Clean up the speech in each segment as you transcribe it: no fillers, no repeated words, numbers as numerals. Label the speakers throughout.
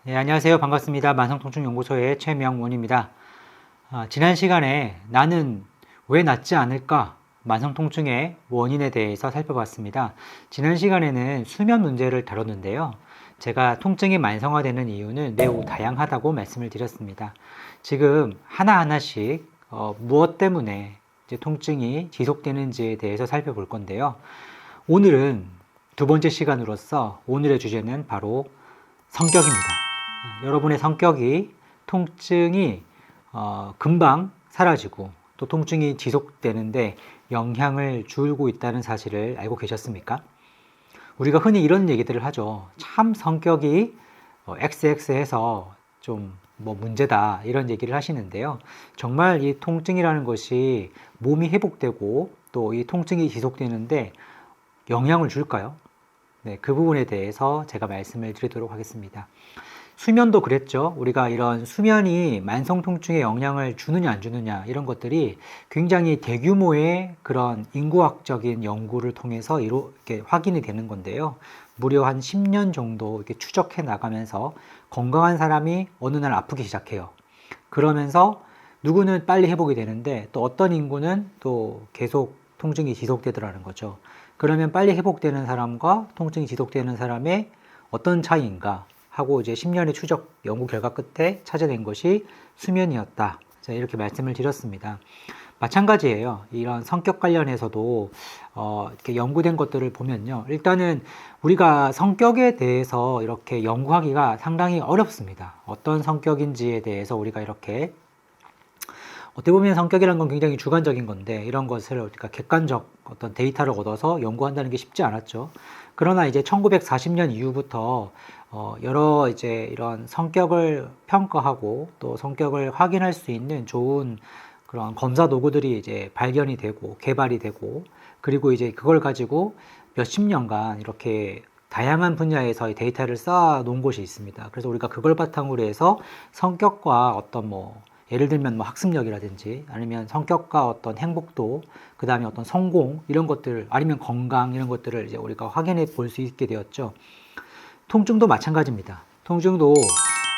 Speaker 1: 네, 안녕하세요. 반갑습니다. 만성통증연구소의 최명원입니다. 지난 시간에 나는 왜 낫지 않을까? 만성통증의 원인에 대해서 살펴봤습니다. 지난 시간에는 수면 문제를 다뤘는데요. 제가 통증이 만성화되는 이유는 매우 다양하다고 말씀을 드렸습니다. 지금 하나하나씩 무엇 때문에 이제 통증이 지속되는지에 대해서 살펴볼 건데요. 오늘은 두 번째 시간으로서 오늘의 주제는 바로 성격입니다. 여러분의 성격이 통증이 금방 사라지고 또 통증이 지속되는데 영향을 주고 있다는 사실을 알고 계셨습니까? 우리가 흔히 이런 얘기들을 하죠. 참 성격이 XX해서 좀 뭐 문제다 이런 얘기를 하시는데요. 정말 이 통증이라는 것이 몸이 회복되고 또 이 통증이 지속되는데 영향을 줄까요? 네, 그 부분에 대해서 제가 말씀을 드리도록 하겠습니다. 수면도 그랬죠. 우리가 이런 수면이 만성 통증에 영향을 주느냐 안 주느냐 이런 것들이 굉장히 대규모의 그런 인구학적인 연구를 통해서 이렇게 확인이 되는 건데요. 무려 한 10년 정도 이렇게 추적해 나가면서 건강한 사람이 어느 날 아프기 시작해요. 그러면서 누구는 빨리 회복이 되는데 또 어떤 인구는 또 계속 통증이 지속되더라는 거죠. 그러면 빨리 회복되는 사람과 통증이 지속되는 사람의 어떤 차이인가 하고 이제 10년의 추적 연구 결과 끝에 찾아낸 것이 수면이었다. 자, 이렇게 말씀을 드렸습니다. 마찬가지예요. 이런 성격 관련해서도 이렇게 연구된 것들을 보면요. 일단은 우리가 성격에 대해서 이렇게 연구하기가 상당히 어렵습니다. 어떤 성격인지에 대해서 우리가 이렇게 어떻게 보면 성격이란 건 굉장히 주관적인 건데 이런 것을 우리가 객관적 어떤 데이터를 얻어서 연구한다는 게 쉽지 않았죠. 그러나 이제 1940년 이후부터 여러 이제 이런 성격을 평가하고 또 성격을 확인할 수 있는 좋은 그런 검사 도구들이 이제 발견이 되고 개발이 되고 그리고 이제 그걸 가지고 몇십 년간 이렇게 다양한 분야에서의 데이터를 쌓아 놓은 곳이 있습니다. 그래서 우리가 그걸 바탕으로 해서 성격과 어떤 뭐 예를 들면 뭐 학습력이라든지 아니면 성격과 어떤 행복도, 그 다음에 어떤 성공 이런 것들 아니면 건강 이런 것들을 이제 우리가 확인해 볼 수 있게 되었죠. 통증도 마찬가지입니다. 통증도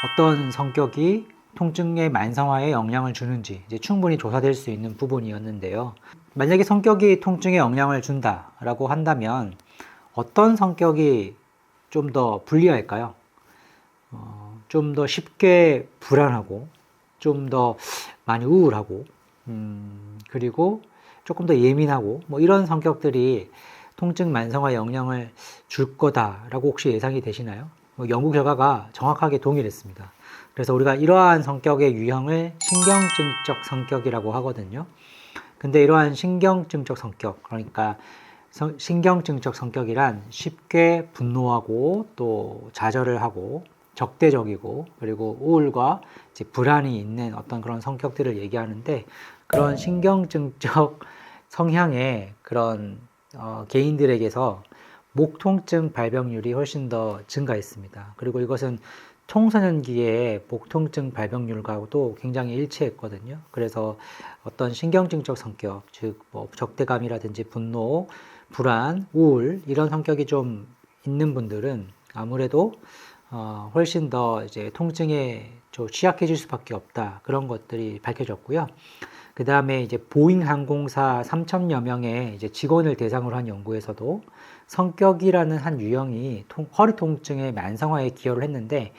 Speaker 1: 어떤 성격이 통증의 만성화에 영향을 주는지 이제 충분히 조사될 수 있는 부분이었는데요. 만약에 성격이 통증에 영향을 준다라고 한다면 어떤 성격이 좀 더 불리할까요? 좀 더 쉽게 불안하고 좀 더 많이 우울하고 그리고 조금 더 예민하고 뭐 이런 성격들이 통증 만성화에 영향을 줄 거다라고 혹시 예상이 되시나요? 연구 결과가 정확하게 동일했습니다. 그래서 우리가 이러한 성격의 유형을 신경증적 성격이라고 하거든요. 근데 이러한 신경증적 성격, 그러니까 신경증적 성격이란 쉽게 분노하고 또 좌절을 하고 적대적이고 그리고 우울과 이제 불안이 있는 어떤 그런 성격들을 얘기하는데 그런 신경증적 성향의 그런 개인들에게서 목 통증 발병률이 훨씬 더 증가했습니다. 그리고 이것은 청소년기의 목 통증 발병률과도 굉장히 일치했거든요. 그래서 어떤 신경증적 성격, 즉 뭐 적대감이라든지 분노, 불안, 우울 이런 성격이 좀 있는 분들은 아무래도 훨씬 더 이제 통증에 좀 취약해질 수밖에 없다. 그런 것들이 밝혀졌고요. 그 다음에 이제 보잉 항공사 3천여 명의 이제 직원을 대상으로 한 연구에서도 성격이라는 한 유형이 허리 통증의 만성화에 기여를 했는데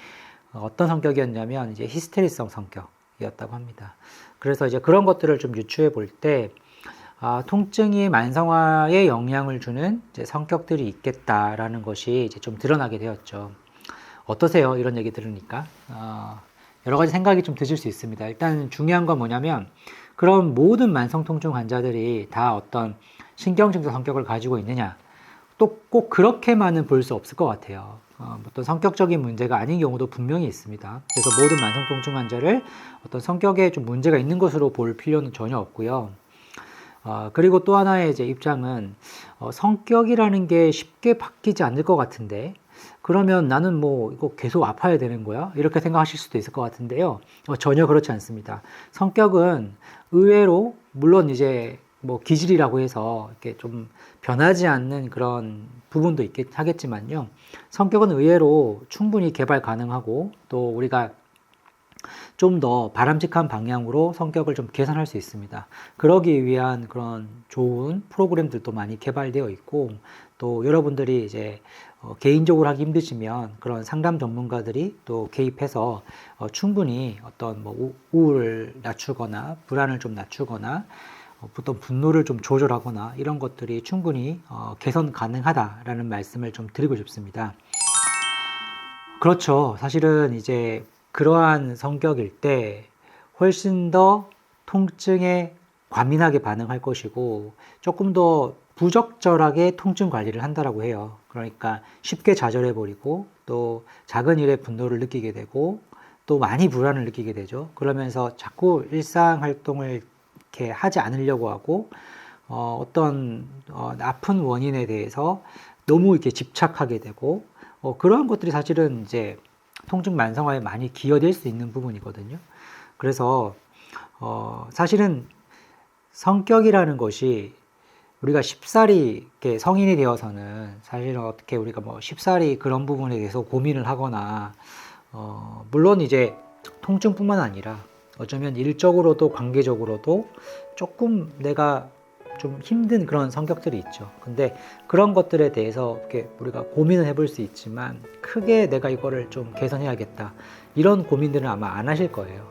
Speaker 1: 어떤 성격이었냐면 이제 히스테리성 성격이었다고 합니다. 그래서 이제 그런 것들을 좀 유추해 볼 때 통증이 만성화에 영향을 주는 이제 성격들이 있겠다라는 것이 이제 좀 드러나게 되었죠. 어떠세요? 이런 얘기 들으니까 여러 가지 생각이 좀 드실 수 있습니다. 일단 중요한 건 뭐냐면 그런 모든 만성통증 환자들이 다 어떤 신경증적 성격을 가지고 있느냐 또 꼭 그렇게만은 볼 수 없을 것 같아요. 어떤 성격적인 문제가 아닌 경우도 분명히 있습니다. 그래서 모든 만성통증 환자를 어떤 성격에 좀 문제가 있는 것으로 볼 필요는 전혀 없고요. 그리고 또 하나의 이제 입장은 성격이라는 게 쉽게 바뀌지 않을 것 같은데 그러면 나는 뭐 이거 계속 아파야 되는 거야? 이렇게 생각하실 수도 있을 것 같은데요. 전혀 그렇지 않습니다. 성격은 의외로 물론 이제 뭐 기질이라고 해서 이렇게 좀 변하지 않는 그런 부분도 있겠 하겠지만요. 성격은 의외로 충분히 개발 가능하고 또 우리가 좀 더 바람직한 방향으로 성격을 좀 개선할 수 있습니다. 그러기 위한 그런 좋은 프로그램들도 많이 개발되어 있고 또 여러분들이 이제 개인적으로 하기 힘드시면 그런 상담 전문가들이 또 개입해서 충분히 어떤 뭐 우울을 낮추거나 불안을 좀 낮추거나 어떤 분노를 좀 조절하거나 이런 것들이 충분히 개선 가능하다라는 말씀을 좀 드리고 싶습니다. 그렇죠. 사실은 이제 그러한 성격일 때 훨씬 더 통증에 과민하게 반응할 것이고 조금 더 부적절하게 통증 관리를 한다라고 해요. 그러니까 쉽게 좌절해버리고 또 작은 일에 분노를 느끼게 되고 또 많이 불안을 느끼게 되죠. 그러면서 자꾸 일상 활동을 이렇게 하지 않으려고 하고 어떤 아픈 원인에 대해서 너무 이렇게 집착하게 되고 그러한 것들이 사실은 이제 통증 만성화에 많이 기여될 수 있는 부분이거든요. 그래서 사실은 성격이라는 것이 우리가 쉽사리 이렇게 성인이 되어서는 사실은 어떻게 우리가 뭐 쉽사리 그런 부분에 대해서 고민을 하거나 물론 이제 통증뿐만 아니라 어쩌면 일적으로도 관계적으로도 조금 내가 좀 힘든 그런 성격들이 있죠. 근데 그런 것들에 대해서 이렇게 우리가 고민을 해볼 수 있지만 크게 내가 이거를 좀 개선해야겠다 이런 고민들은 아마 안 하실 거예요.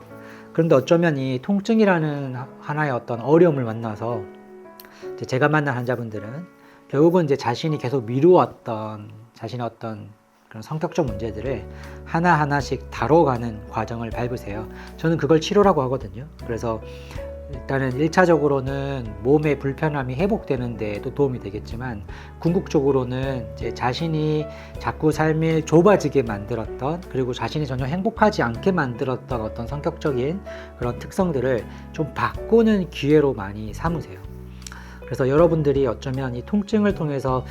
Speaker 1: 그런데 어쩌면 이 통증이라는 하나의 어떤 어려움을 만나서 제가 만난 환자분들은 결국은 이제 자신이 계속 미루었던 자신의 어떤 그런 성격적 문제들을 하나하나씩 다뤄가는 과정을 밟으세요. 저는 그걸 치료라고 하거든요. 그래서 일단은 1차적으로는 몸의 불편함이 회복되는 데에도 도움이 되겠지만 궁극적으로는 이제 자신이 자꾸 삶이 좁아지게 만들었던 그리고 자신이 전혀 행복하지 않게 만들었던 어떤 성격적인 그런 특성들을 좀 바꾸는 기회로 많이 삼으세요. 그래서 여러분들이 어쩌면 이 통증을 통해서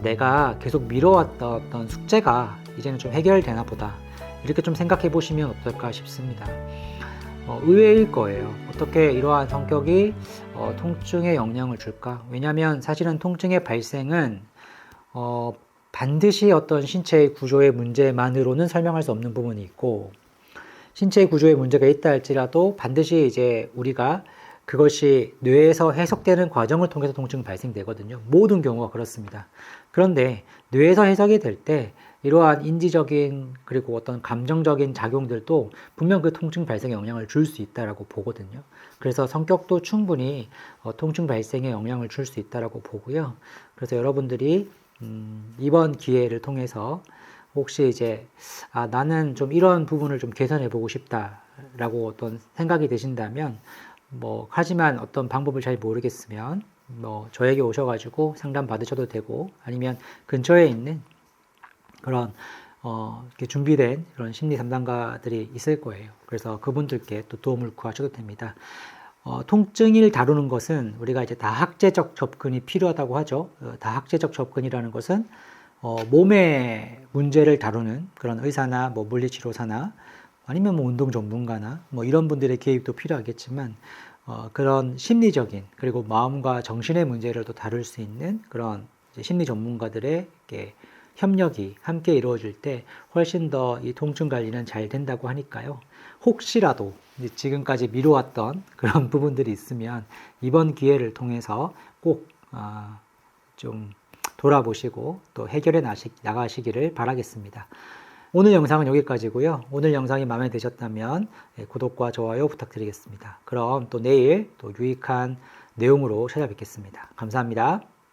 Speaker 1: 내가 계속 미뤄왔던 어떤 숙제가 이제는 좀 해결되나 보다 이렇게 좀 생각해 보시면 어떨까 싶습니다. 의외일 거예요. 어떻게 이러한 성격이 통증에 영향을 줄까? 왜냐하면 사실은 통증의 발생은 반드시 어떤 신체의 구조의 문제만으로는 설명할 수 없는 부분이 있고 신체의 구조의 문제가 있다 할지라도 반드시 이제 우리가 그것이 뇌에서 해석되는 과정을 통해서 통증이 발생되거든요. 모든 경우가 그렇습니다. 그런데 뇌에서 해석이 될 때 이러한 인지적인 그리고 어떤 감정적인 작용들도 분명 그 통증 발생에 영향을 줄 수 있다라고 보거든요. 그래서 성격도 충분히 통증 발생에 영향을 줄 수 있다라고 보고요. 그래서 여러분들이 이번 기회를 통해서 혹시 이제 나는 좀 이런 부분을 좀 개선해 보고 싶다라고 어떤 생각이 드신다면 하지만 어떤 방법을 잘 모르겠으면 저에게 오셔가지고 상담 받으셔도 되고 아니면 근처에 있는 그런 이렇게 준비된 그런 심리 상담가들이 있을 거예요. 그래서 그분들께 또 도움을 구하셔도 됩니다. 통증을 다루는 것은 우리가 이제 다학제적 접근이 필요하다고 하죠. 다학제적 접근이라는 것은 몸의 문제를 다루는 그런 의사나 물리치료사나 아니면 운동 전문가나 이런 분들의 개입도 필요하겠지만 그런 심리적인 그리고 마음과 정신의 문제를 또 다룰 수 있는 그런 심리 전문가들의 이렇게 협력이 함께 이루어질 때 훨씬 더 이 통증 관리는 잘 된다고 하니까요. 혹시라도 지금까지 미뤄왔던 그런 부분들이 있으면 이번 기회를 통해서 꼭 좀 돌아보시고 또 해결해 나가시기를 바라겠습니다. 오늘 영상은 여기까지고요. 오늘 영상이 마음에 드셨다면 구독과 좋아요 부탁드리겠습니다. 그럼 또 내일 또 유익한 내용으로 찾아뵙겠습니다. 감사합니다.